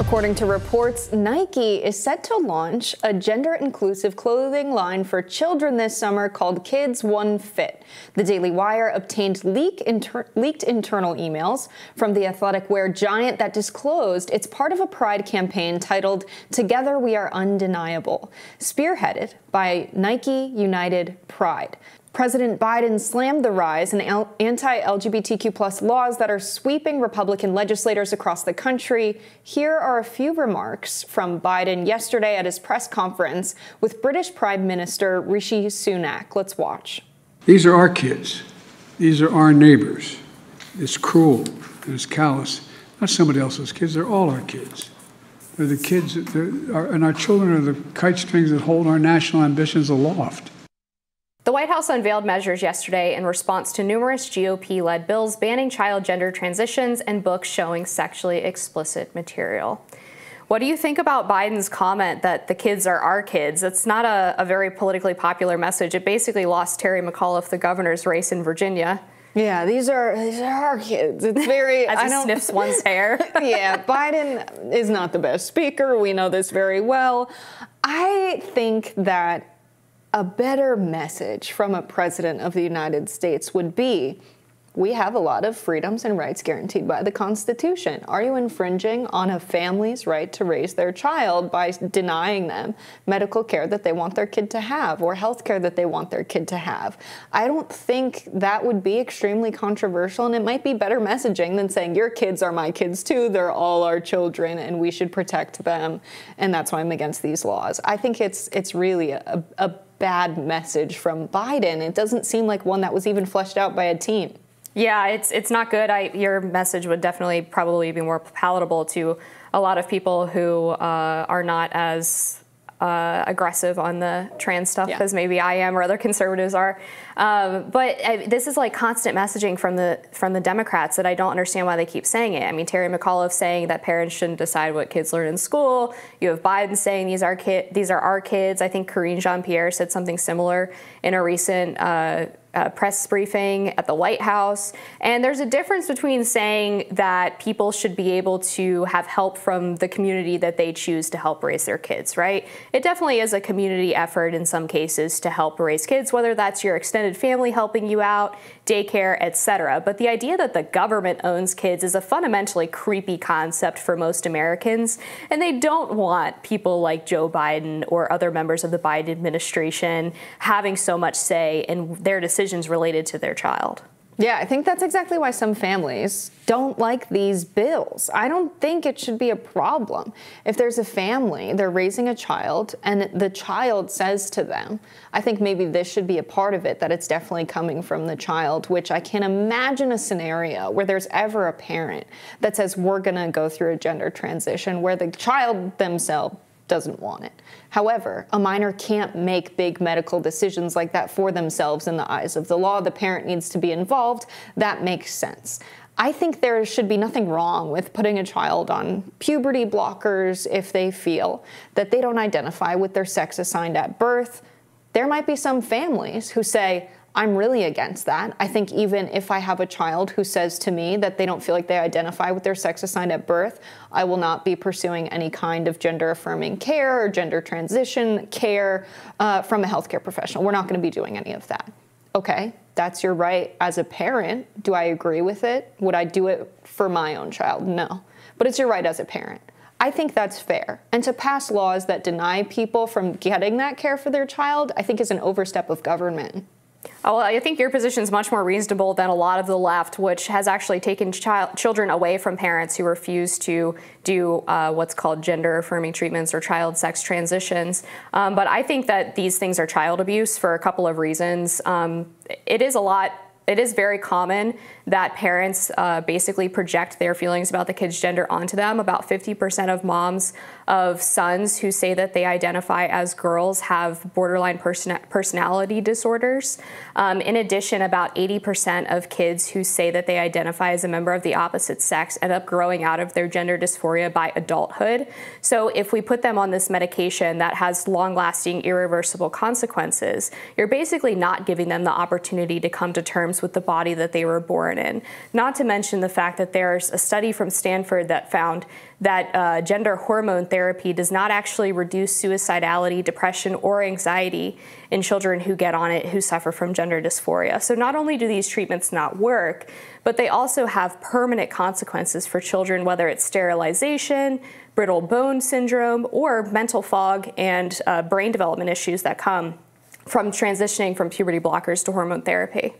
According to reports, Nike is set to launch a gender-inclusive clothing line for children this summer called Kids One Fit. The Daily Wire obtained leaked internal emails from the athletic wear giant that disclosed it's part of a pride campaign titled Together We Are Undeniable, spearheaded by Nike United Pride. President Biden slammed the rise in anti-LGBTQ+ laws that are sweeping Republican legislators across the country. Here are a few remarks from Biden yesterday at his press conference with British Prime Minister Rishi Sunak. Let's watch. These are our kids. These are our neighbors. It's cruel and it's callous. Not somebody else's kids. They're all our kids. They're the kids, and our children are the kite strings that hold our national ambitions aloft. The White House unveiled measures yesterday in response to numerous GOP-led bills banning child gender transitions and books showing sexually explicit material. What do you think about Biden's comment that the kids are our kids? It's not a very politically popular message. It basically lost Terry McAuliffe the governor's race in Virginia. Yeah, these are our kids. It's very... As he sniffs one's hair. Yeah, Biden is not the best speaker. We know this very well. I think that a better message from a president of the United States would be, we have a lot of freedoms and rights guaranteed by the Constitution. Are you infringing on a family's right to raise their child by denying them medical care that they want their kid to have or health care that they want their kid to have? I don't think that would be extremely controversial, and it might be better messaging than saying your kids are my kids too, they're all our children and we should protect them, and that's why I'm against these laws. I think it's really a bad message from Biden. It doesn't seem like one that was even fleshed out by a team. Yeah, it's not good. Your message would definitely probably be more palatable to a lot of people who are not as aggressive on the trans stuff as maybe I am or other conservatives are. But this is like constant messaging from the Democrats that I don't understand why they keep saying it. I mean, Terry McAuliffe saying that parents shouldn't decide what kids learn in school. You have Biden saying these are our kids. I think Karine Jean-Pierre said something similar in a recent press briefing at the White House. And there's a difference between saying that people should be able to have help from the community that they choose to help raise their kids, right? It definitely is a community effort in some cases to help raise kids, whether that's your extended family helping you out, daycare, etc. But the idea that the government owns kids is a fundamentally creepy concept for most Americans, and they don't want people like Joe Biden or other members of the Biden administration having so much say in their decisions related to their child. Yeah, I think that's exactly why some families don't like these bills. I don't think it should be a problem. If there's a family, they're raising a child, and the child says to them, I think maybe this should be a part of it, that it's definitely coming from the child, which I can't imagine a scenario where there's ever a parent that says we're going to go through a gender transition where the child themselves doesn't want it. However, a minor can't make big medical decisions like that for themselves in the eyes of the law. The parent needs to be involved. That makes sense. I think there should be nothing wrong with putting a child on puberty blockers if they feel that they don't identify with their sex assigned at birth. There might be some families who say, I'm really against that. I think even if I have a child who says to me that they don't feel like they identify with their sex assigned at birth, I will not be pursuing any kind of gender affirming care or gender transition care from a healthcare professional. We're not going to be doing any of that. Okay, that's your right as a parent. Do I agree with it? Would I do it for my own child? No, but it's your right as a parent. I think that's fair. And to pass laws that deny people from getting that care for their child, I think is an overstep of government. Oh, well, I think your position is much more reasonable than a lot of the left, which has actually taken children away from parents who refuse to do what's called gender-affirming treatments or child sex transitions. But I think that these things are child abuse for a couple of reasons. It is very common that parents basically project their feelings about the kid's gender onto them. About 50% of moms of sons who say that they identify as girls have borderline personality disorders. In addition, about 80% of kids who say that they identify as a member of the opposite sex end up growing out of their gender dysphoria by adulthood. So if we put them on this medication that has long-lasting, irreversible consequences, you're basically not giving them the opportunity to come to terms conforms with the body that they were born in. Not to mention the fact that there's a study from Stanford that found that gender hormone therapy does not actually reduce suicidality, depression, or anxiety in children who get on it who suffer from gender dysphoria. So not only do these treatments not work, but they also have permanent consequences for children, whether it's sterilization, brittle bone syndrome, or mental fog and brain development issues that come from transitioning from puberty blockers to hormone therapy.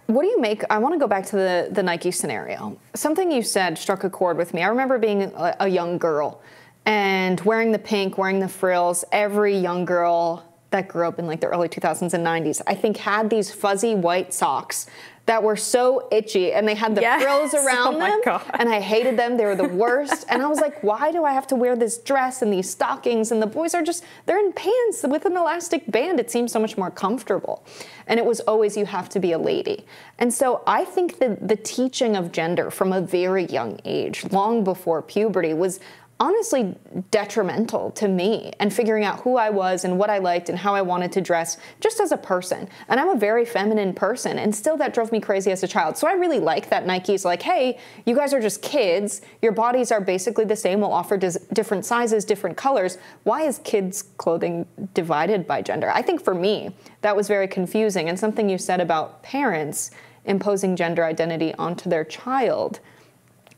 What do you make? I want to go back to the Nike scenario. Something you said struck a chord with me. I remember being a young girl and wearing the pink, wearing the frills. Every young girl that grew up in like the early 2000s and 90s, I think, had these fuzzy white socks that were so itchy, and they had the frills around them, and I hated them. They were the worst. And I was like, why do I have to wear this dress and these stockings? And the boys are just, they're in pants with an elastic band. It seems so much more comfortable. And it was always, you have to be a lady. And so I think that the teaching of gender from a very young age, long before puberty, was honestly detrimental to me and figuring out who I was and what I liked and how I wanted to dress just as a person. And I'm a very feminine person, and still that drove me crazy as a child. So I really like that Nike's like, hey, you guys are just kids. Your bodies are basically the same. We'll offer different sizes, different colors. Why is kids' clothing divided by gender? I think for me, that was very confusing. And something you said about parents imposing gender identity onto their child.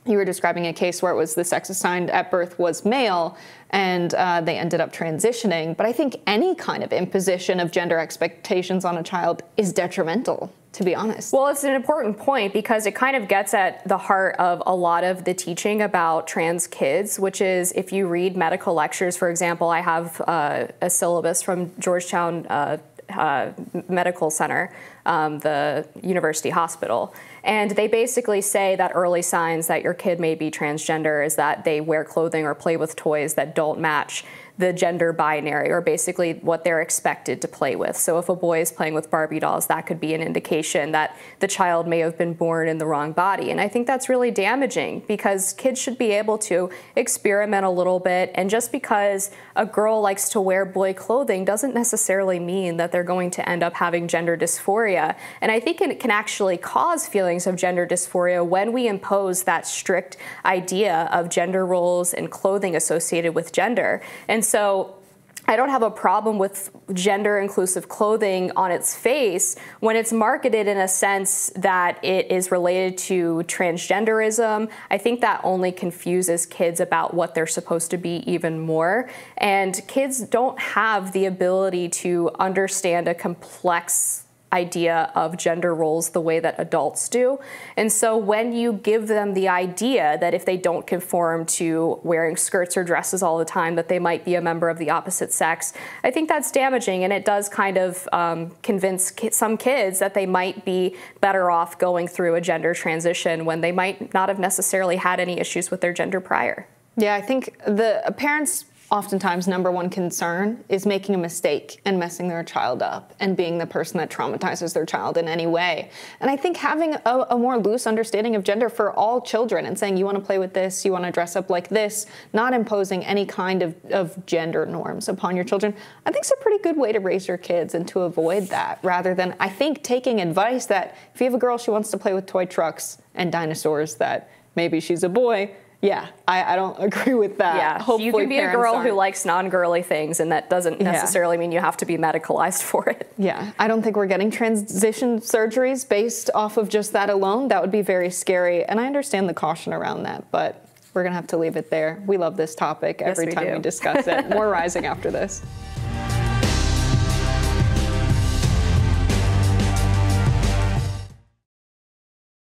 You were describing a case where it was the sex assigned at birth was male, and they ended up transitioning. But I think any kind of imposition of gender expectations on a child is detrimental, to be honest. Well, it's an important point because it kind of gets at the heart of a lot of the teaching about trans kids, which is if you read medical lectures, for example, I have a syllabus from Georgetown Medical Center, the university hospital. And they basically say that early signs that your kid may be transgender is that they wear clothing or play with toys that don't match the gender binary, or basically what they're expected to play with. So if a boy is playing with Barbie dolls, that could be an indication that the child may have been born in the wrong body. And I think that's really damaging because kids should be able to experiment a little bit. And just because a girl likes to wear boy clothing doesn't necessarily mean that they're going to end up having gender dysphoria. And I think it can actually cause feelings of gender dysphoria when we impose that strict idea of gender roles and clothing associated with gender. And so I don't have a problem with gender-inclusive clothing on its face when it's marketed in a sense that it is related to transgenderism. I think that only confuses kids about what they're supposed to be even more. And kids don't have the ability to understand a complex idea of gender roles the way that adults do. And so when you give them the idea that if they don't conform to wearing skirts or dresses all the time, that they might be a member of the opposite sex, I think that's damaging, and it does kind of convince some kids that they might be better off going through a gender transition when they might not have necessarily had any issues with their gender prior. Yeah, I think the parents' oftentimes number one concern is making a mistake and messing their child up and being the person that traumatizes their child in any way. And I think having a more loose understanding of gender for all children and saying you want to play with this, you want to dress up like this, not imposing any kind of gender norms upon your children, I think is a pretty good way to raise your kids and to avoid that, rather than, I think, taking advice that if you have a girl, she wants to play with toy trucks and dinosaurs, that maybe she's a boy. Yeah, I don't agree with that. Yeah, hopefully you can be a girl who likes non-girly things, and that doesn't necessarily mean you have to be medicalized for it. Yeah, I don't think we're getting transition surgeries based off of just that alone. That would be very scary, and I understand the caution around that, but we're going to have to leave it there. We love this topic every time we discuss it. More rising after this.